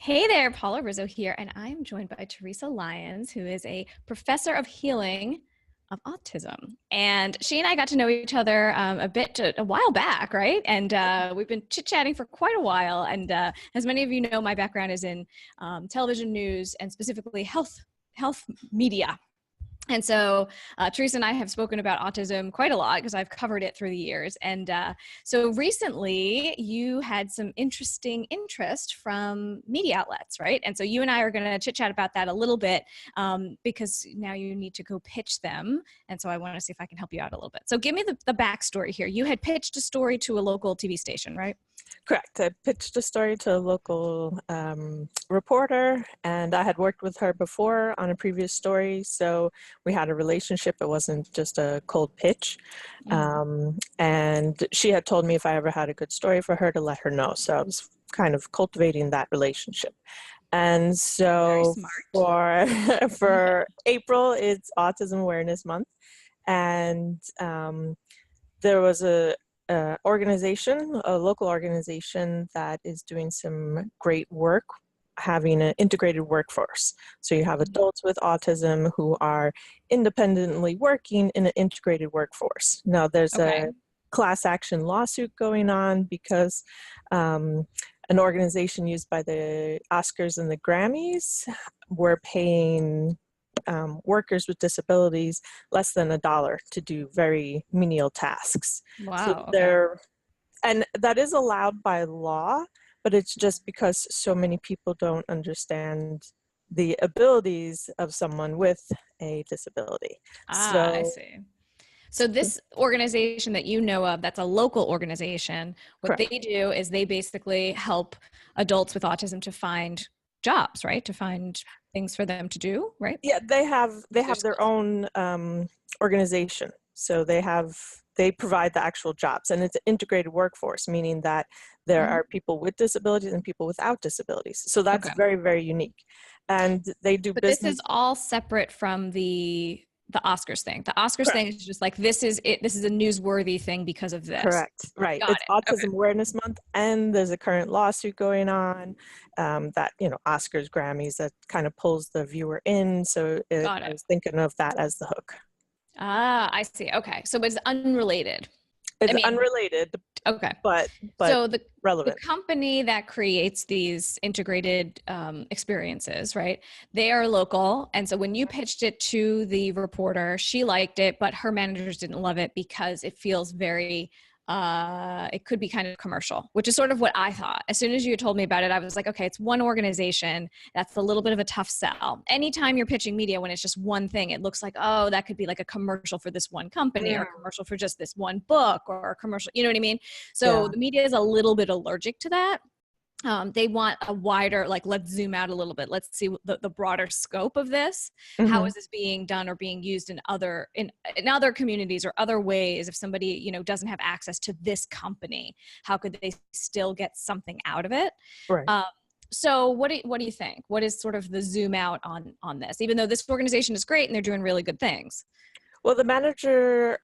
Hey there, Paula Rizzo here, and I'm joined by Theresa Lyons, who is a professor of healing of autism. And she and I got to know each other a while back, right? And we've been chit-chatting for quite a while. And as many of you know, my background is in television news and specifically health media. And so Theresa and I have spoken about autism quite a lot because I've covered it through the years. And so recently you had some interesting interest from media outlets, right? And so you and I are going to chit chat about that a little bit because now you need to go pitch them. And so I want to see if I can help you out a little bit. So give me the backstory here. You had pitched a story to a local TV station, right? Correct. I pitched a story to a local reporter, and I had worked with her before on a previous story, so we had a relationship. It wasn't just a cold pitch. And she had told me if I ever had a good story for her to let her know. So I was kind of cultivating that relationship. And so for April, it's Autism Awareness Month, and there was a local organization that is doing some great work, having an integrated workforce. So you have adults with autism who are independently working in an integrated workforce. Now there's a class action lawsuit going on because an organization used by the Oscars and the Grammys were paying workers with disabilities less than $1 to do very menial tasks. Wow. And that is allowed by law, but it's just because so many people don't understand the abilities of someone with a disability. I see. So this organization that you know of, that's a local organization, what they do is they basically help adults with autism to find jobs, right? To find things for them to do, right? Yeah, they have their own organization. So they provide the actual jobs, and it's an integrated workforce, meaning that there are people with disabilities and people without disabilities. So that's very, very unique. And they do business. This is all separate from the Oscars thing. The Oscars thing is just like, this is it. This is a newsworthy thing because of this. Correct. Right. It's Autism Awareness Month, and there's a current lawsuit going on that, Oscars, Grammys, that kind of pulls the viewer in. So I was thinking of that as the hook. I see. Okay. So it's unrelated. It's unrelated. Okay. But so relevant. The company that creates these integrated experiences, right? They are local. And so when you pitched it to the reporter, she liked it, but her managers didn't love it because it feels very, it could be kind of commercial, which is sort of what I thought. As soon as you told me about it, I was like, okay, it's one organization. That's a little bit of a tough sell. Anytime you're pitching media, when it's just one thing, it looks like, oh, that could be like a commercial for this one company or a commercial for just this one book or a commercial, you know what I mean? So the media is a little bit allergic to that. They want a wider, like, let's zoom out a little bit. Let's see the broader scope of this. How is this being done or being used in other communities or other ways? If somebody, doesn't have access to this company, how could they still get something out of it? Right. So what do you think? What is sort of the zoom out on this, even though this organization is great and they're doing really good things? Well, the manager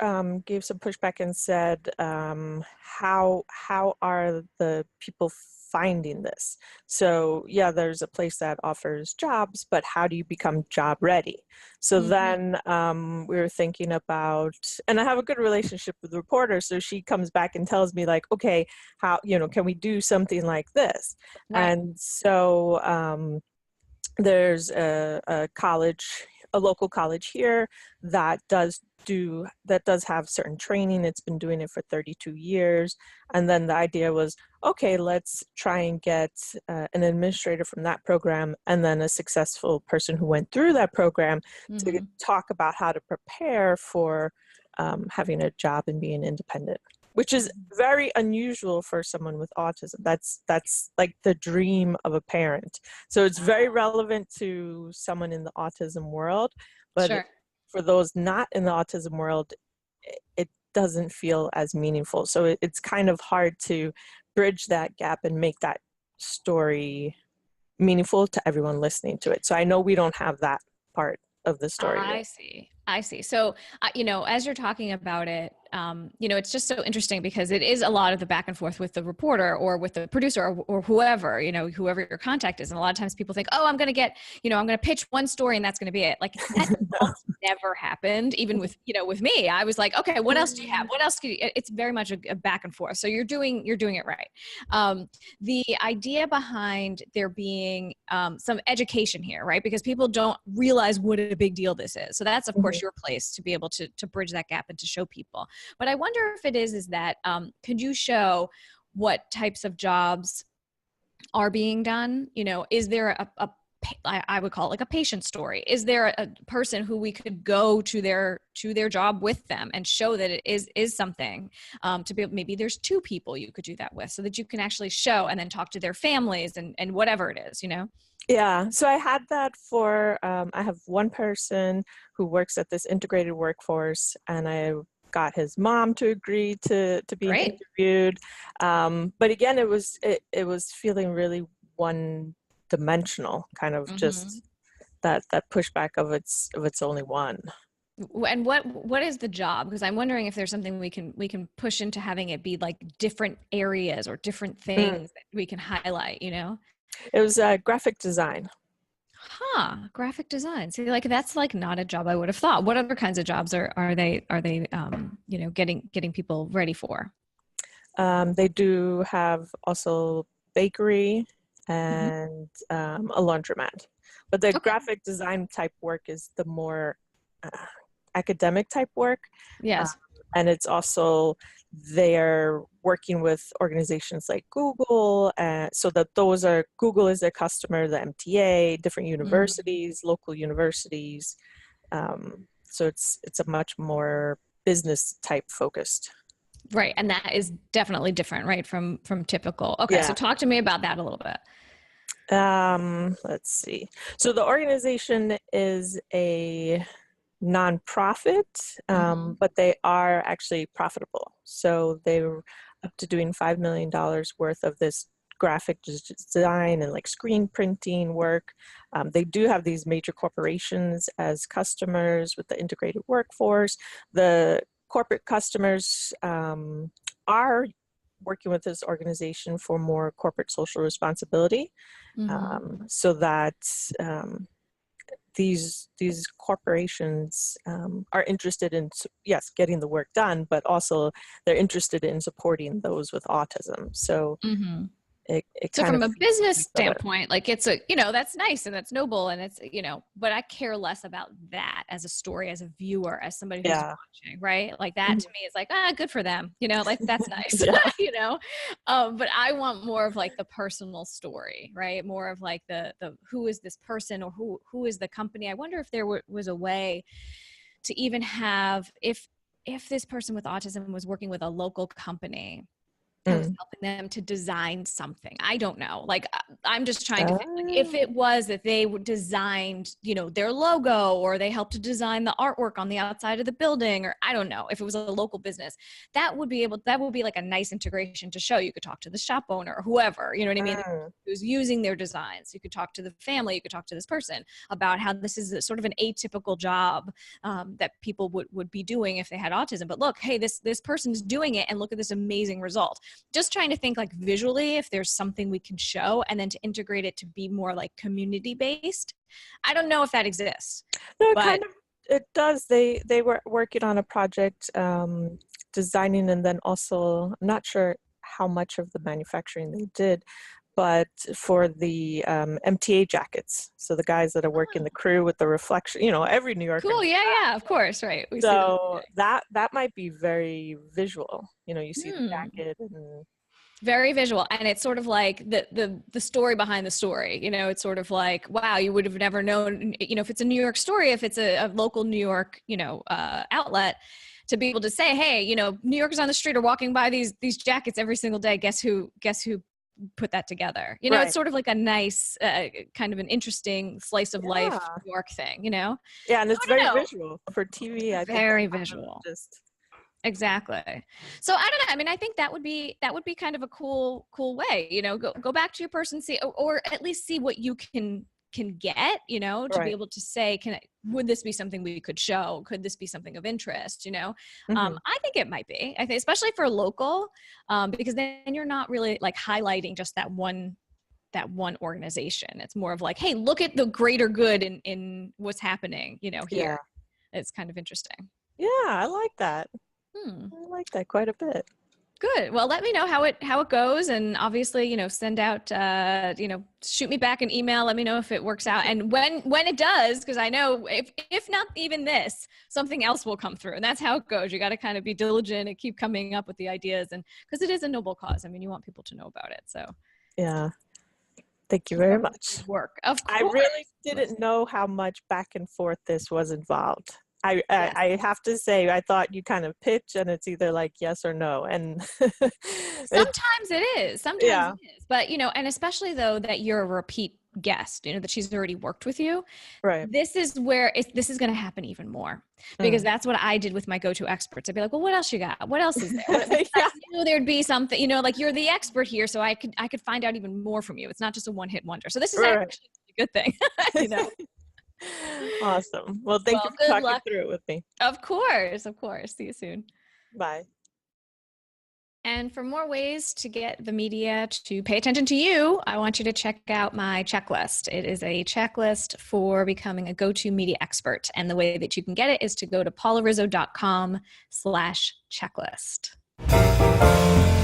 gave some pushback and said, how are the people finding this? So yeah, there's a place that offers jobs, but how do you become job ready? So then we were thinking about, and I have a good relationship with the reporter, so she comes back and tells me like, okay, how, can we do something like this? Right. And so there's a local college here that does have certain training. It's been doing it for 32 years. And then the idea was, okay, let's try and get an administrator from that program and then a successful person who went through that program to talk about how to prepare for having a job and being independent, which is very unusual for someone with autism. That's like the dream of a parent. So it's very relevant to someone in the autism world, but for those not in the autism world, it doesn't feel as meaningful. So it's kind of hard to bridge that gap and make that story meaningful to everyone listening to it. So I know we don't have that part of the story. I see. So, as you're talking about it, it's just so interesting because it is a lot of the back and forth with the reporter or with the producer or whoever, whoever your contact is. And a lot of times people think, oh, I'm going to pitch one story and that's going to be it. Like that almost never happened. Even with me, I was like, okay, what else do you have? What else it's very much a back and forth. So you're doing it right. The idea behind there being some education here, right? Because people don't realize what a big deal this is. So that's, of course, your place to be able to bridge that gap and to show people. But I wonder if it is that, could you show what types of jobs are being done? Is there I would call it like a patient story. Is there a person who we could go to their job with them and show that it is something to be, maybe there's two people you could do that with so that you can actually show and then talk to their families and whatever it is, Yeah, so I had that for, I have one person who works at this integrated workforce, and I got his mom to agree to be Great. interviewed. But again, it was feeling really one dimensional, kind of just that pushback of it's only one. And what is the job? Because I'm wondering if there's something we can push into having it be like different areas or different things that we can highlight, It was graphic design. Graphic design. See, like that's like not a job I would have thought. What other kinds of jobs are they getting people ready for? They do have also bakery and a laundromat, but the graphic design type work is the more academic type work. Yes. And it's also they're working with organizations like Google, so that Google is their customer, the MTA, different universities, local universities. So it's a much more business type focused. Right. And that is definitely different, right? From typical. Okay. Yeah. So talk to me about that a little bit. Let's see. So the organization is a nonprofit, but they are actually profitable. So they were up to doing $5 million worth of this graphic design and like screen printing work. They do have these major corporations as customers with the integrated workforce. The corporate customers are working with this organization for more corporate social responsibility, so that these corporations are interested in, yes, getting the work done, but also they're interested in supporting those with autism. So so from a business standpoint, like it's that's nice and that's noble and it's, but I care less about that as a story, as a viewer, as somebody who's watching, right? Like that to me is like, good for them, like that's nice, but I want more of like the personal story, right? More of like the who is this person or who is the company? I wonder if there was a way to even have, if this person with autism was working with a local company, I was helping them to design something. I don't know. Like, I'm just trying to think, like, if it was that they designed, their logo, or they helped to design the artwork on the outside of the building, or I don't know, if it was a local business, that would be like a nice integration to show. You could talk to the shop owner or whoever, you know what I mean, who's using their designs. You could talk to the family. You could talk to this person about how this is sort of an atypical job that people would be doing if they had autism. But look, hey, this person's doing it, and look at this amazing result. Just trying to think like visually if there's something we can show, and then to integrate it to be more like community based. I don't know if that exists. No, it does. They were working on a project designing, and then also I'm not sure how much of the manufacturing they did, but for the MTA jackets. So the guys that are working the crew with the reflection, every New Yorker. Cool. Yeah, of course. Right. So that might be very visual. You see the jacket and very visual, and it's sort of like the story behind the story. It's sort of like, wow, you would have never known. If it's a New York story, if it's a local New York, outlet, to be able to say, hey, New Yorkers on the street are walking by these jackets every single day. Guess who put that together? Right. It's sort of like a nice kind of an interesting slice of life New York thing. Yeah, and it's very visual for TV. I very think visual. Exactly. So I don't know. I mean, I think that would be kind of a cool way, go back to your person, see, or at least see what you can can get, you know, to be Right. able to say, would this be something we could show? Could this be something of interest? You know, Mm-hmm. I think it might be. I think, especially for local, because then you're not really like highlighting just that one organization. It's more of like, hey, look at the greater good in what's happening, you know, here. Yeah. It's kind of interesting. Yeah, I like that. Hmm. I like that quite a bit. Good. Well, let me know how it goes, and obviously, you know, send out, you know, shoot me back an email. Let me know if it works out, and when it does, because I know if not even this, something else will come through, and that's how it goes. You got to kind of be diligent and keep coming up with the ideas, and because it is a noble cause. I mean, you want people to know about it, so Yeah. Thank you keep very up the much. good work. Of I course. really didn't know how much back and forth this was involved. Yes. I have to say, I thought you kind of pitch and it's either like yes or no. And it, Sometimes it is. Sometimes yeah, it is. But, you know, and especially though that you're a repeat guest, you know, that she's already worked with you. right. This is where this is going to happen even more, because Mm. that's what I did with my go-to experts. I'd be like, well, what else you got? What else is there? Because I Yeah. knew there'd be something, you know, like you're the expert here. So I could find out even more from you. It's not just a one-hit wonder. So this is Right. actually a good thing, you know? Awesome. Well, thank Well, you for good talking luck. through it with me. Of course. Of course. See you soon. Bye. And for more ways to get the media to pay attention to you, I want you to check out my checklist. It is a checklist for becoming a go-to media expert. And the way that you can get it is to go to paularizzo.com/checklist.